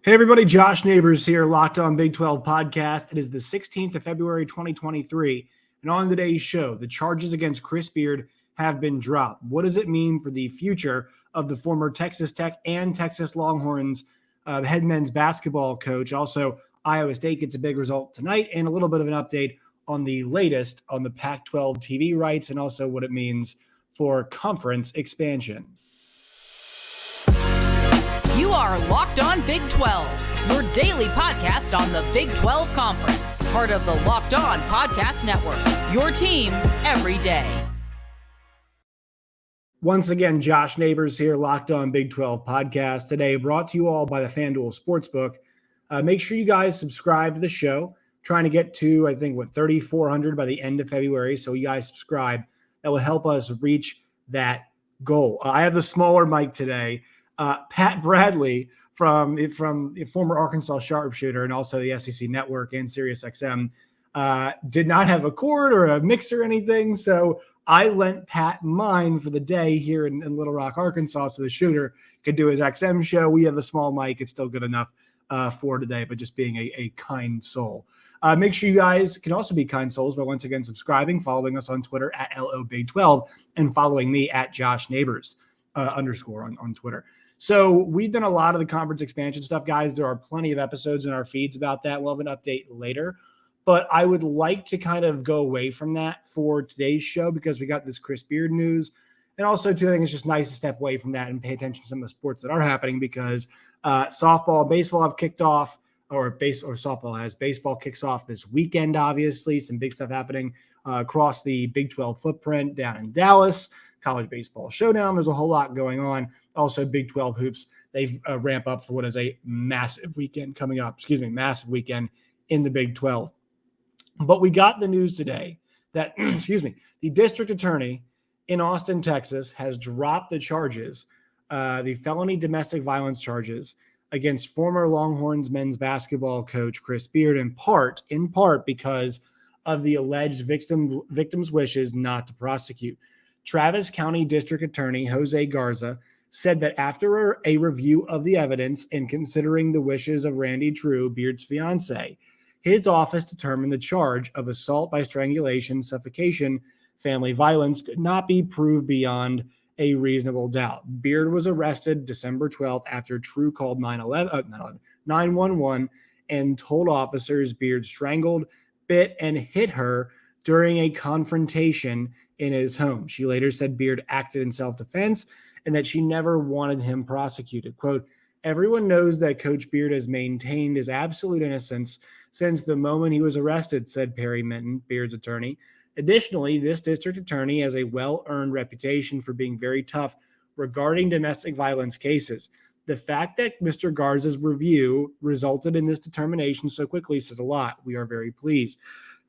Hey everybody, Josh Neighbors here, Locked On Big 12 podcast. It is the 16th of February, 2023. And on today's show, the charges against Chris Beard have been dropped. What does it mean for the future of the former Texas Tech and Texas Longhorns head men's basketball coach? Also, Iowa State gets a big result tonight, and a little bit of an update on the latest on the Pac-12 TV rights and also what it means for conference expansion. You are Locked On Big 12, your daily podcast on the Big 12 Conference, part of the Locked On Podcast Network, your team every day. Once again, Josh Neighbors here, Locked On Big 12 podcast. Today brought to you all by the FanDuel Sportsbook. Make sure you guys subscribe to the show. Trying to get to, 3,400 by the end of February. So you guys subscribe. That will help us reach that goal. I have the smaller mic today. Pat Bradley from former Arkansas sharpshooter and also the SEC Network and SiriusXM did not have a cord or a mixer or anything, so I lent Pat mine for the day here in Little Rock, Arkansas, so the shooter could do his XM show. We have a small mic; it's still good enough for today, but just being a kind soul. Make sure you guys can also be kind souls by once again subscribing, following us on Twitter at LOBig12, and following me at Josh Neighbors _ on Twitter. So we've done a lot of the conference expansion stuff, guys. There are plenty of episodes in our feeds about that. We'll have an update later. But I would like to kind of go away from that for today's show because we got this Chris Beard news. And also, too, I think it's just nice to step away from that and pay attention to some of the sports that are happening because softball and baseball have kicked off, or softball has. Baseball kicks off this weekend, obviously. Some big stuff happening across the Big 12 footprint down in Dallas. College baseball showdown. There's a whole lot going on. Also, Big 12 hoops. They ramp up for what is a massive weekend coming up. Massive weekend in the Big 12. But we got the news today that, the district attorney in Austin, Texas, has dropped the charges, the felony domestic violence charges against former Longhorns men's basketball coach Chris Beard, in part because of the alleged victim's wishes not to prosecute. Travis County District Attorney Jose Garza said that after a review of the evidence and considering the wishes of Randy True, Beard's fiance, his office determined the charge of assault by strangulation, suffocation, family violence could not be proved beyond a reasonable doubt. Beard was arrested December 12th after True called 911 and told officers Beard strangled, bit, and hit her during a confrontation in his home. She later said Beard acted in self-defense and that she never wanted him prosecuted. Quote, "Everyone knows that Coach Beard has maintained his absolute innocence since the moment he was arrested," said Perry Minton, Beard's attorney. Additionally, this district attorney has a well-earned reputation for being very tough regarding domestic violence cases. The fact that Mr. Garza's review resulted in this determination so quickly says a lot. We are very pleased.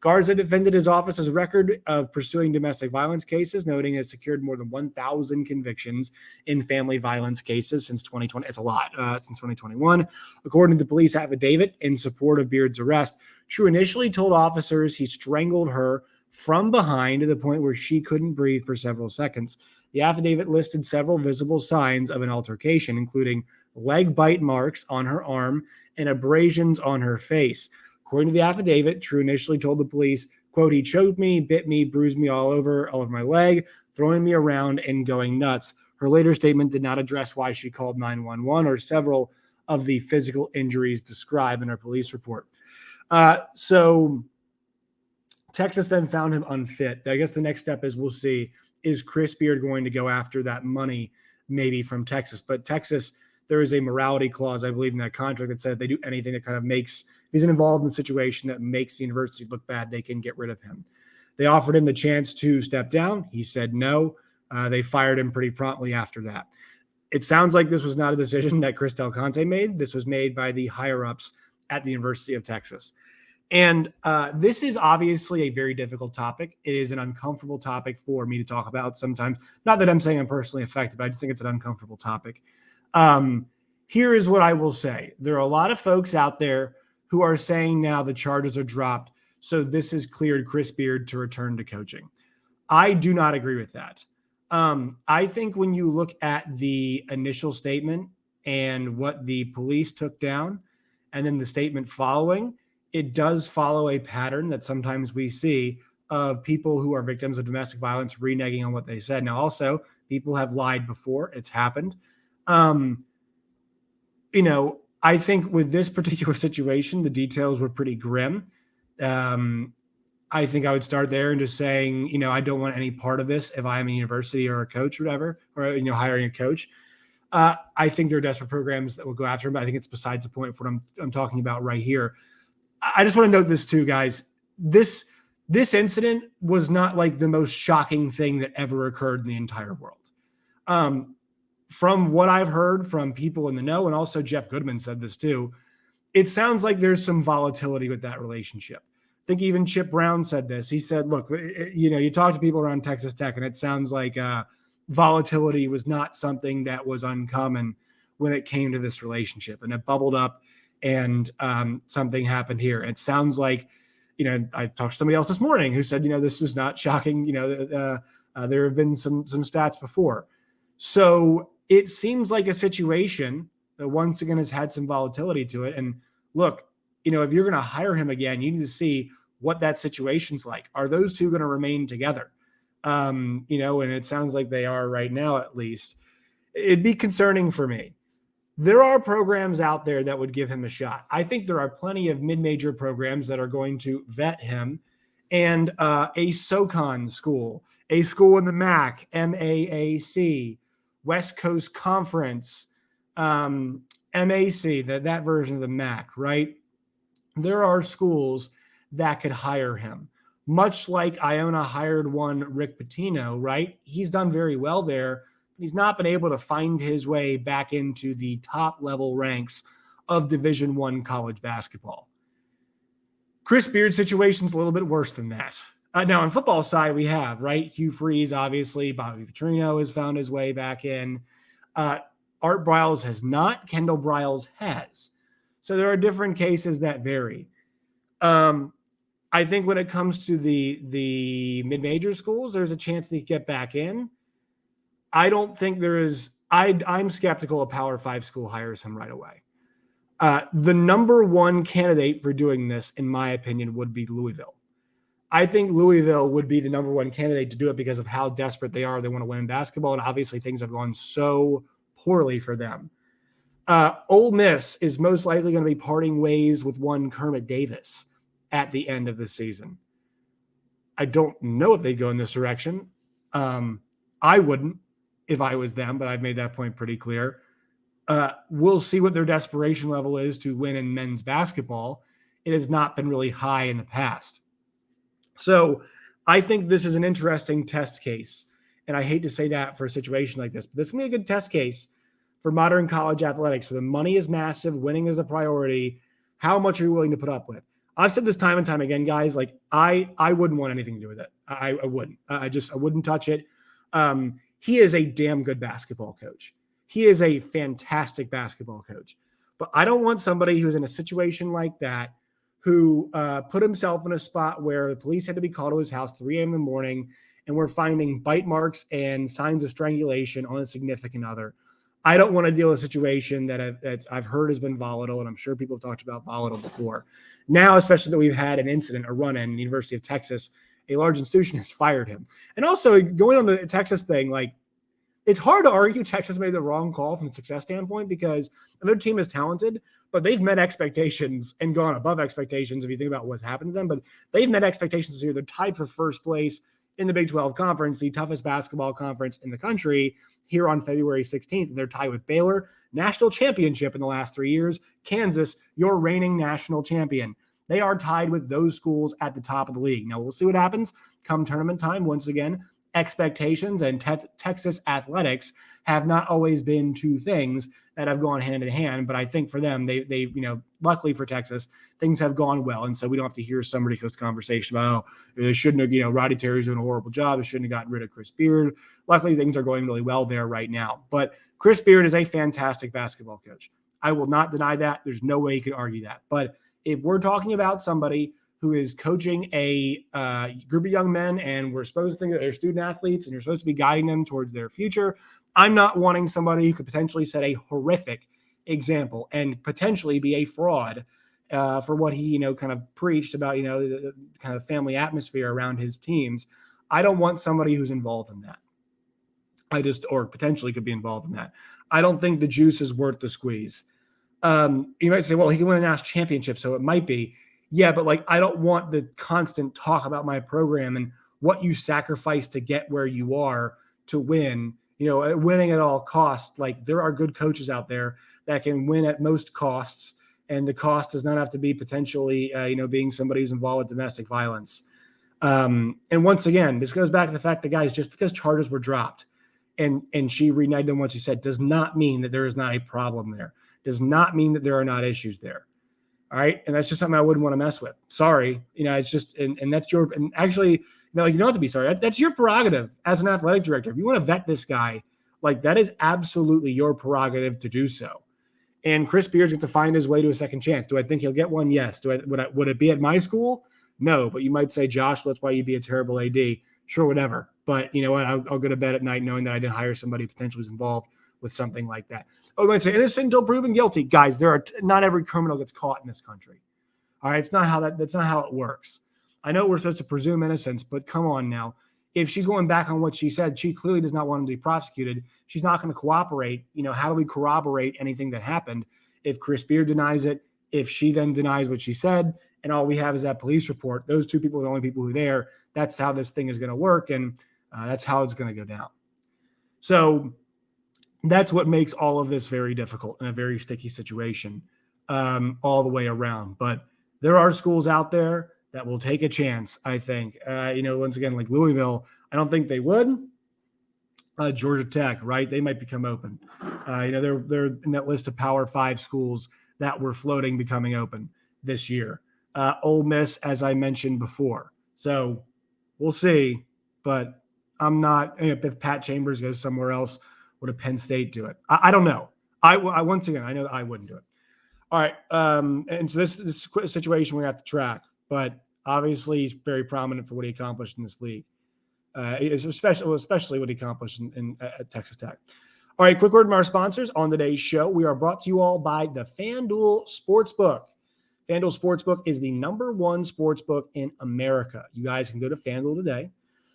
Garza defended his office's record of pursuing domestic violence cases, noting it has secured more than 1,000 convictions in family violence cases since 2020. It's a lot, since 2021. According to the police affidavit in support of Beard's arrest, True initially told officers he strangled her from behind to the point where she couldn't breathe for several seconds. The affidavit listed several visible signs of an altercation, including leg bite marks on her arm and abrasions on her face. According to the affidavit, True initially told the police, quote, "He choked me, bit me, bruised me all over my leg, throwing me around and going nuts." Her later statement did not address why she called 911 or several of the physical injuries described in her police report. So Texas then found him unfit. I guess the next step is we'll see, is Chris Beard going to go after that money maybe from Texas? But Texas, there is a morality clause, I believe, in that contract that said if they do anything that kind of makes, if he's involved in a situation that makes the university look bad, they can get rid of him. They offered him the chance to step down. He said no. They fired him pretty promptly after that. It sounds like this was not a decision that Chris Del Conte made. This was made by the higher-ups at the University of Texas. And this is obviously a very difficult topic. It is an uncomfortable topic for me to talk about sometimes. Not that I'm saying I'm personally affected, but I just think it's an uncomfortable topic. Here is what I will say. There are a lot of folks out there who are saying now the charges are dropped, so this has cleared Chris Beard to return to coaching. I do not agree with that. I think when you look at the initial statement and what the police took down, and then the statement following, it does follow a pattern that sometimes we see of people who are victims of domestic violence reneging on what they said. Now, also, people have lied before. It's happened. I think with this particular situation, the details were pretty grim. I think I would start there and just saying, I don't want any part of this if I'm a university or a coach or whatever, or, hiring a coach. I think there are desperate programs that will go after him, but I think it's besides the point for what I'm talking about right here. I just want to note this too, guys. This incident was not like the most shocking thing that ever occurred in the entire world. From what I've heard from people in the know, and also Jeff Goodman said this too, it sounds like there's some volatility with that relationship. I think even Chip Brown said this. He said, look, you talk to people around Texas Tech, and it sounds like volatility was not something that was uncommon when it came to this relationship. And it bubbled up, and something happened here. It sounds like, I talked to somebody else this morning who said, this was not shocking. There have been some stats before. So it seems like a situation that once again has had some volatility to it. And look, if you're going to hire him again, you need to see what that situation's like. Are those two going to remain together? And it sounds like they are right now, at least. It'd be concerning for me. There are programs out there that would give him a shot. I think there are plenty of mid-major programs that are going to vet him, and a SoCon school, a school in the MAC, MAAC, West Coast Conference, MAC, that version of the MAC, right? There are schools that could hire him. Much like Iona hired one, Rick Pitino, right? He's done very well there. He's not been able to find his way back into the top level ranks of Division I college basketball. Chris Beard's situation's a little bit worse than that. Now, on football side, we have, right? Hugh Freeze, obviously. Bobby Petrino has found his way back in. Art Briles has not. Kendall Briles has. So there are different cases that vary. I think when it comes to the mid-major schools, there's a chance they get back in. I don't think there is. I'm skeptical a Power 5 school hires him right away. The number one candidate for doing this, in my opinion, would be Louisville. I think Louisville would be the number one candidate to do it because of how desperate they are. They want to win basketball, and obviously things have gone so poorly for them. Ole Miss is most likely going to be parting ways with one Kermit Davis at the end of the season. I don't know if they'd go in this direction. I wouldn't if I was them, but I've made that point pretty clear. We'll see what their desperation level is to win in men's basketball. It has not been really high in the past. So I think this is an interesting test case. And I hate to say that for a situation like this, but this can be a good test case for modern college athletics, where the money is massive, winning is a priority. How much are you willing to put up with? I've said this time and time again, guys, like I wouldn't want anything to do with it. I wouldn't. I wouldn't touch it. He is a damn good basketball coach. He is a fantastic basketball coach. But I don't want somebody who's in a situation like that, who put himself in a spot where the police had to be called to his house 3 a.m. in the morning, and we're finding bite marks and signs of strangulation on a significant other. I don't want to deal with a situation that I've heard has been volatile, and I'm sure people have talked about volatile before. Now, especially that we've had an incident, a run-in, the University of Texas, a large institution has fired him. And also, going on the Texas thing, like, it's hard to argue Texas made the wrong call from a success standpoint, because their team is talented, but they've met expectations and gone above expectations if you think about what's happened to them. But they've met expectations this year. They're tied for first place in the Big 12 Conference, the toughest basketball conference in the country, here on February 16th. And they're tied with Baylor, national championship in the last 3 years. Kansas, your reigning national champion. They are tied with those schools at the top of the league. Now, we'll see what happens come tournament time. Once again, expectations and Texas athletics have not always been two things that have gone hand in hand. But I think for them, they luckily for Texas, things have gone well. And so we don't have to hear some ridiculous conversation about, they shouldn't have, Roddy Terry's doing a horrible job. They shouldn't have gotten rid of Chris Beard. Luckily, things are going really well there right now. But Chris Beard is a fantastic basketball coach. I will not deny that. There's no way you can argue that. But if we're talking about somebody who is coaching a group of young men, and we're supposed to think that they're student athletes and you're supposed to be guiding them towards their future, I'm not wanting somebody who could potentially set a horrific example and potentially be a fraud for what he, kind of preached about, the kind of family atmosphere around his teams. I don't want somebody who's involved in that. Or potentially could be involved in that. I don't think the juice is worth the squeeze. You might say, well, he can win a national championship, so it might be. Yeah, but like, I don't want the constant talk about my program and what you sacrifice to get where you are to win, winning at all costs. Like, there are good coaches out there that can win at most costs. And the cost does not have to be potentially, being somebody who's involved with domestic violence. And once again, this goes back to the fact that, guys, just because charges were dropped and she reignited them once she said, does not mean that there is not a problem there. Does not mean that there are not issues there. All right. And that's just something I wouldn't want to mess with. Sorry. It's just, and that's and actually, you don't have to be sorry. That's your prerogative as an athletic director. If you want to vet this guy, like, that is absolutely your prerogative to do so. And Chris Beard's going to find his way to a second chance. Do I think he'll get one? Yes. Would it be at my school? No. But you might say, Josh, that's why you'd be a terrible AD. Sure, whatever. But you know what? I'll go to bed at night knowing that I didn't hire somebody potentially who's involved with something like that. Oh, you might say innocent until proven guilty. Guys, not every criminal gets caught in this country. All right, that's not how it works. I know we're supposed to presume innocence, but come on now. If she's going back on what she said, she clearly does not want him to be prosecuted. She's not going to cooperate. How do we corroborate anything that happened if Chris Beard denies it, if she then denies what she said, and all we have is that police report? Those two people are the only people who are there. That's how this thing is going to work, and that's how it's going to go down. So that's what makes all of this very difficult and a very sticky situation all the way around. But there are schools out there that will take a chance, I think. Once again, like Louisville, I don't think they would. Georgia Tech, right? They might become open. They're in that list of Power 5 schools that were floating becoming open this year. Ole Miss, as I mentioned before. So we'll see. But I'm not, if Pat Chambers goes somewhere else, would a Penn State do it? I don't know. I once again, I know that I wouldn't do it. All right. And so this is a situation we have to track. But obviously, he's very prominent for what he accomplished in this league, especially what he accomplished at Texas Tech. All right, quick word from our sponsors on today's show. We are brought to you all by the FanDuel Sportsbook. FanDuel Sportsbook is the #1 sportsbook in America. You guys can go to FanDuel today.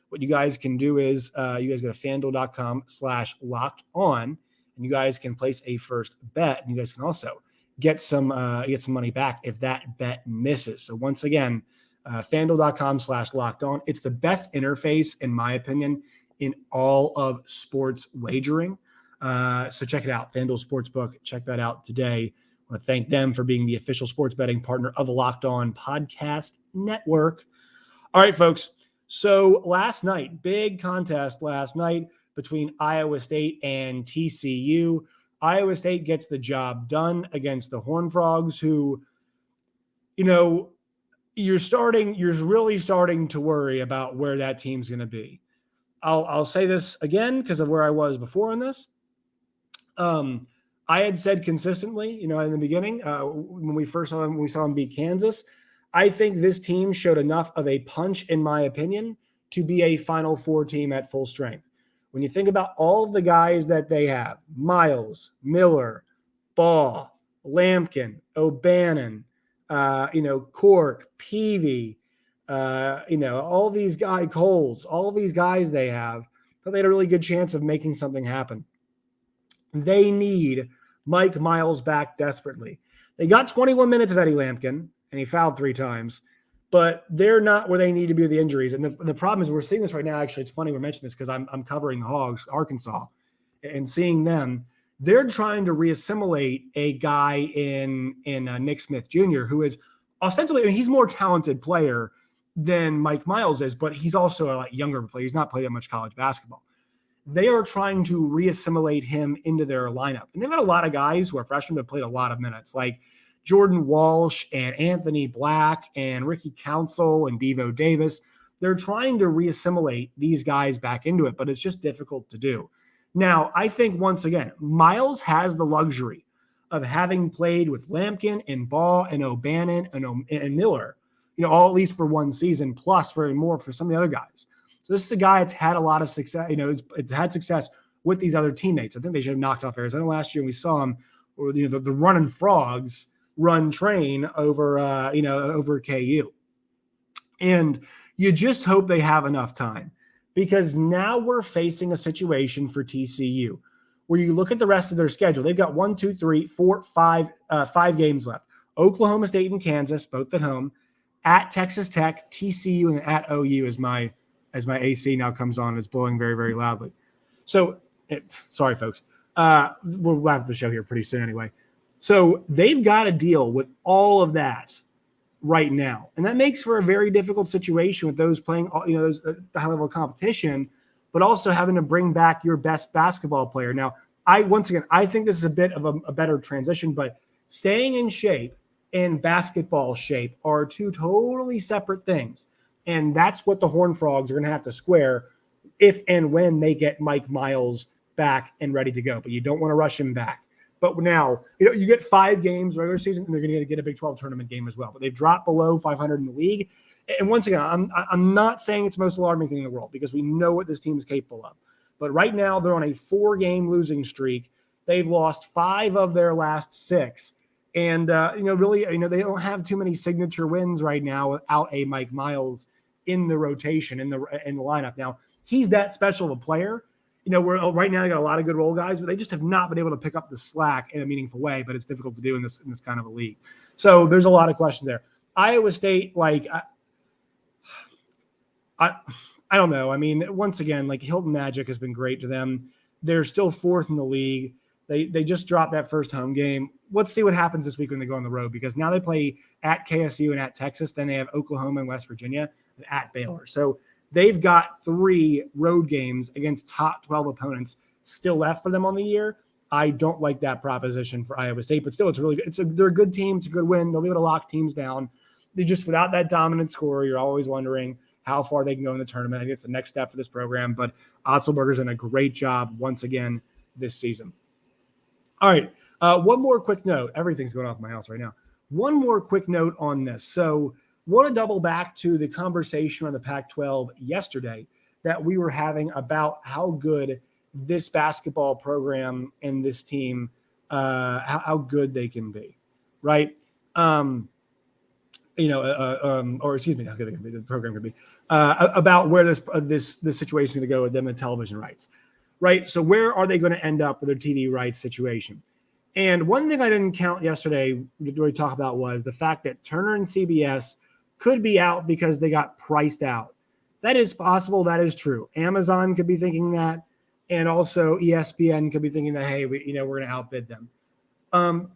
What you guys can do is you guys go to FanDuel.com/locked-on, and you guys can place a first bet, and you guys can also get some money back if that bet misses. So once again, FanDuel.com/locked-on. It's the best interface, in my opinion, in all of sports wagering. So check it out, FanDuel Sportsbook. Check that out today. I want to thank them for being the official sports betting partner of the Locked On Podcast Network. All right, folks. So last night, big contest last night between Iowa State and TCU. Iowa State gets the job done against the Horned Frogs, who, you're really starting to worry about where that team's going to be. I'll say this again because of where I was before on this. I had said consistently, in the beginning, when we saw them beat Kansas, I think this team showed enough of a punch, in my opinion, to be a Final Four team at full strength. When you think about all of the guys that they have, Miles, Miller, Ball, Lampkin, O'Bannon, Cork, Peavy, all these guys, Coles, all these guys they have, but they had a really good chance of making something happen. They need Mike Miles back desperately. They got 21 minutes of Eddie Lampkin, and he fouled 3 times, but they're not where they need to be with the injuries. And the problem is we're seeing this right now. Actually, it's funny we're mentioning this because I'm covering the Hogs, Arkansas, and seeing them. They're trying to reassimilate a guy in Nick Smith Jr., who is ostensibly, he's a more talented player than Mike Miles is, but he's also a younger player. He's not played that much college basketball. They are trying to reassimilate him into their lineup. And they've got a lot of guys who are freshmen that played a lot of minutes, like Jordan Walsh and Anthony Black and Ricky Council and Devo Davis. They're trying to reassimilate these guys back into it, but it's just difficult to do. Now, I think, once again, Miles has the luxury of having played with Lampkin and Ball and O'Bannon and Miller, all at least for one season, plus for more for some of the other guys. So this is a guy that's had a lot of success. It's had success with these other teammates. I think they should have knocked off Arizona last year. And we saw him or the running frogs run train over over KU. And you just hope they have enough time, because now we're facing a situation for TCU where you look at the rest of their schedule. They've got 5 games left. Oklahoma State and Kansas, both at home, at Texas Tech, TCU, and at OU as my AC now comes on. It's blowing very, very loudly. So, sorry, folks. We'll wrap up the show here pretty soon anyway. So they've got to deal with all of that right now. And that makes for a very difficult situation with those playing, the high level of competition, but also having to bring back your best basketball player. Now, I think this is a bit of a better transition, but staying in shape and basketball shape are two totally separate things. And that's what the Horned Frogs are going to have to square if and when they get Mike Miles back and ready to go. But you don't want to rush him back. But now, you get 5 games regular season, and they're going to get a Big 12 tournament game as well. But they've dropped below 500 in the league. And once again, I'm not saying it's the most alarming thing in the world, because we know what this team is capable of. But right now, they're on a 4-game losing streak. They've lost 5 of their last 6. And, really, they don't have too many signature wins right now without a Mike Miles in the rotation, in the lineup. Now, he's that special of a player. Right now they got a lot of good role guys, but they just have not been able to pick up the slack in a meaningful way. But it's difficult to do in this kind of a league. So there's a lot of questions there. Iowa State, I don't know. I mean, once again, Hilton Magic has been great to them. They're still 4th in the league. They just dropped that first home game. Let's see what happens this week when they go on the road, because now they play at KSU and at Texas. Then they have Oklahoma and West Virginia and at Baylor. So they've got 3 road games against top 12 opponents still left for them on the year. I don't like that proposition for Iowa State, but still, it's really good. They're a good team. It's a good win. They'll be able to lock teams down. They just, without that dominant scorer, you're always wondering how far they can go in the tournament. I think it's the next step for this program, but Otzelberger's done a great job once again this season. All right. One more quick note. Everything's going off my house right now. One more quick note on this. So, want to double back to the conversation on the Pac-12 yesterday that we were having about how good this basketball program and this team, how good they can be, right? Or excuse me, how good they can be, the program can be, about where this situation is going to go with them and television rights, right? So where are they going to end up with their TV rights situation? And one thing I didn't count yesterday to really talk about was the fact that Turner and CBS could be out because they got priced out. That is possible. That is true. Amazon could be thinking that, and also ESPN could be thinking that, hey, we're going to outbid them. And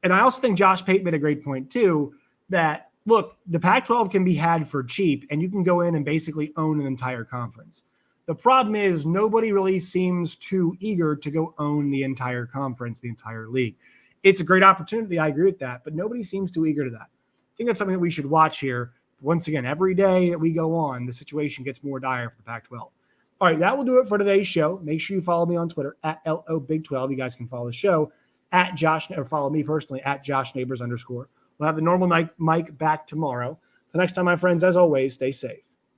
I also think Josh Pate made a great point too, that look, the Pac-12 can be had for cheap, and you can go in and basically own an entire conference. The problem is nobody really seems too eager to go own the entire conference, the entire league. It's a great opportunity. I agree with that, but nobody seems too eager to that. I think that's something that we should watch here. Once again, every day that we go on, the situation gets more dire for the Pac-12. All right, that will do it for today's show. Make sure you follow me on Twitter at LOBig12. You guys can follow the show at Josh, or follow me personally at JoshNeighbors_. We'll have the normal mic back tomorrow. So next time, my friends, as always, stay safe.